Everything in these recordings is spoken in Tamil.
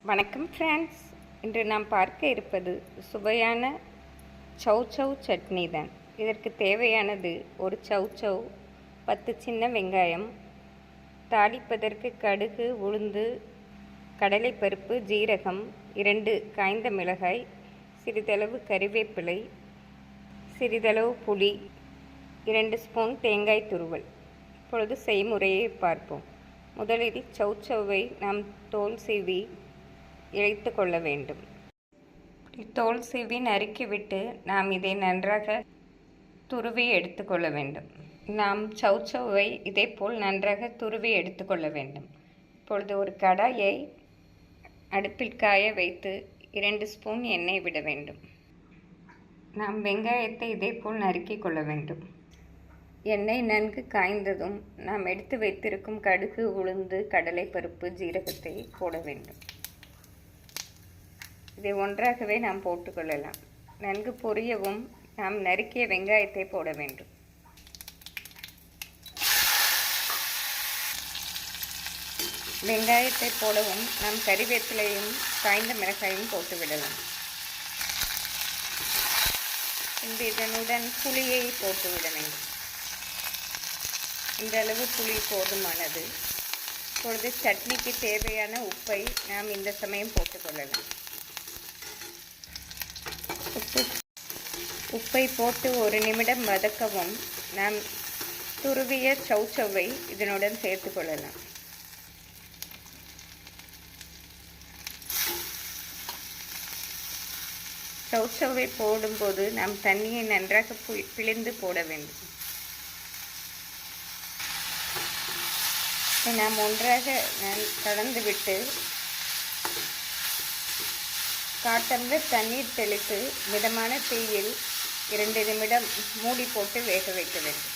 வணக்கம் ஃப்ரெண்ட்ஸ். இன்று நாம் பார்க்க இருப்பது சுவையான சௌசௌ சட்னி தான். இதற்கு தேவையானது ஒரு சௌசௌ, 10 சின்ன வெங்காயம், தாளிப்பதற்கு கடுகு, உளுந்து, கடலைப்பருப்பு, ஜீரகம், 2 காய்ந்த மிளகாய், சிறிதளவு கறிவேப்பிலை, சிறிதளவு புளி, 2 ஸ்பூன் தேங்காய் துருவல். இப்பொழுது செய்முறையை பார்ப்போம். முதலில் சௌசௌவை நாம் தோல் சீவி இழைத்து கொள்ள வேண்டும். தோல் சீவி நறுக்கிவிட்டு நாம் இதை நன்றாக துருவி எடுத்துக்கொள்ள வேண்டும். நாம் சௌசௌவை இதேபோல் நன்றாக துருவி எடுத்துக்கொள்ள வேண்டும். இப்பொழுது ஒரு கடாயை அடுப்பில் காய வைத்து 2 ஸ்பூன் எண்ணெய் விட வேண்டும். நாம் வெங்காயத்தை இதேபோல் நறுக்கி கொள்ள வேண்டும். எண்ணெய் நன்கு காய்ந்ததும் நாம் எடுத்து வைத்திருக்கும் கடுகு, உளுந்து, கடலைப்பருப்பு, ஜீரகத்தை போட வேண்டும். இதை ஒன்றாகவே நாம் போட்டுக்கொள்ளலாம். நன்கு பொரியவும் நாம் நறுக்கிய வெங்காயத்தை போட வேண்டும். வெங்காயத்தை போடவும் நாம் கறிவேப்பிலையும் காய்ந்த மிளகாயும் போட்டு விடலாம். இதனுடன் புளியை போட்டுவிட வேண்டும். இந்த அளவு புளி போதுமானது. இப்பொழுது சட்னிக்கு தேவையான உப்பை நாம் இந்த சமயம் போட்டுக்கொள்ளலாம். உப்பை போட்டு 1 நிமிடம் வதக்கவும் நாம் துருவிய சௌசௌவை இதனுடன் சேர்த்து கொள்ளலாம். சௌசௌவை போடும்போது நாம் தண்ணியை நன்றாக பிழிந்து போட வேண்டும். நாம் ஒன்றாக கலந்துவிட்டு காட்டம்பர் தண்ணீர் தெளித்து மிதமான தீயில் 2 நிமிடம் மூடி போட்டு வேக வைக்க வேண்டும்.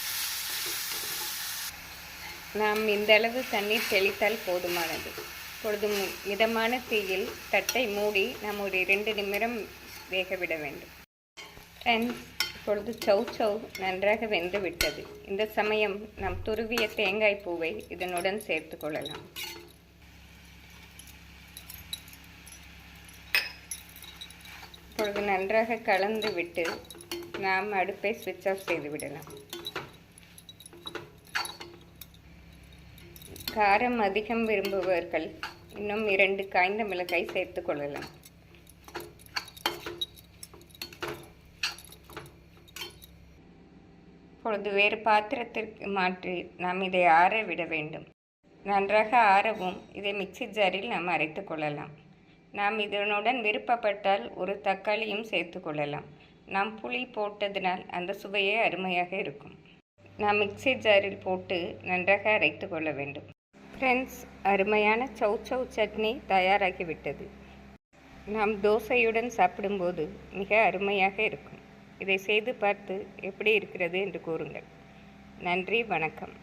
நாம் இந்த அளவு தண்ணீர் தெளித்தால் போதுமானது. இப்பொழுது மிதமான தீயில் தட்டை மூடி நாம் ஒரு 2 நிமிடம் வேக விட வேண்டும். ஃப்ரெண்ட்ஸ், இப்பொழுது சௌசௌ நன்றாக வெந்து விட்டது. இந்த சமயம் நாம் துருவிய தேங்காய் பூவை இதனுடன் சேர்த்து கொள்ளலாம். இப்பொழுது நன்றாக கலந்து விட்டு நாம் அடுப்பை ஸ்விட்ச் ஆஃப் செய்து விடலாம். காரம் அதிகம் விரும்புபவர்கள் இன்னும் 2 காய்ந்த மிளகாய் சேர்த்து கொள்ளலாம். இப்பொழுது வேறு பாத்திரத்திற்கு மாற்றி நாம் இதை ஆற விட வேண்டும். நன்றாக ஆறவும் இதை மிக்சி ஜாரில் நாம் அரைத்து கொள்ளலாம். நாம் இதனுடன் விருப்பப்பட்டால் ஒரு தக்காளியும் சேர்த்து கொள்ளலாம். நாம் புளி போட்டதினால் அந்த சுவையே அருமையாக இருக்கும். நாம் மிக்சி ஜாரில் போட்டு நன்றாக அரைத்து கொள்ள வேண்டும். ஃப்ரெண்ட்ஸ், அருமையான சௌசௌ சட்னி தயாராகிவிட்டது. நாம் தோசையுடன் சாப்பிடும்போது மிக அருமையாக இருக்கும். இதை செய்து பார்த்து எப்படி இருக்கிறது என்று கூறுங்கள். நன்றி, வணக்கம்.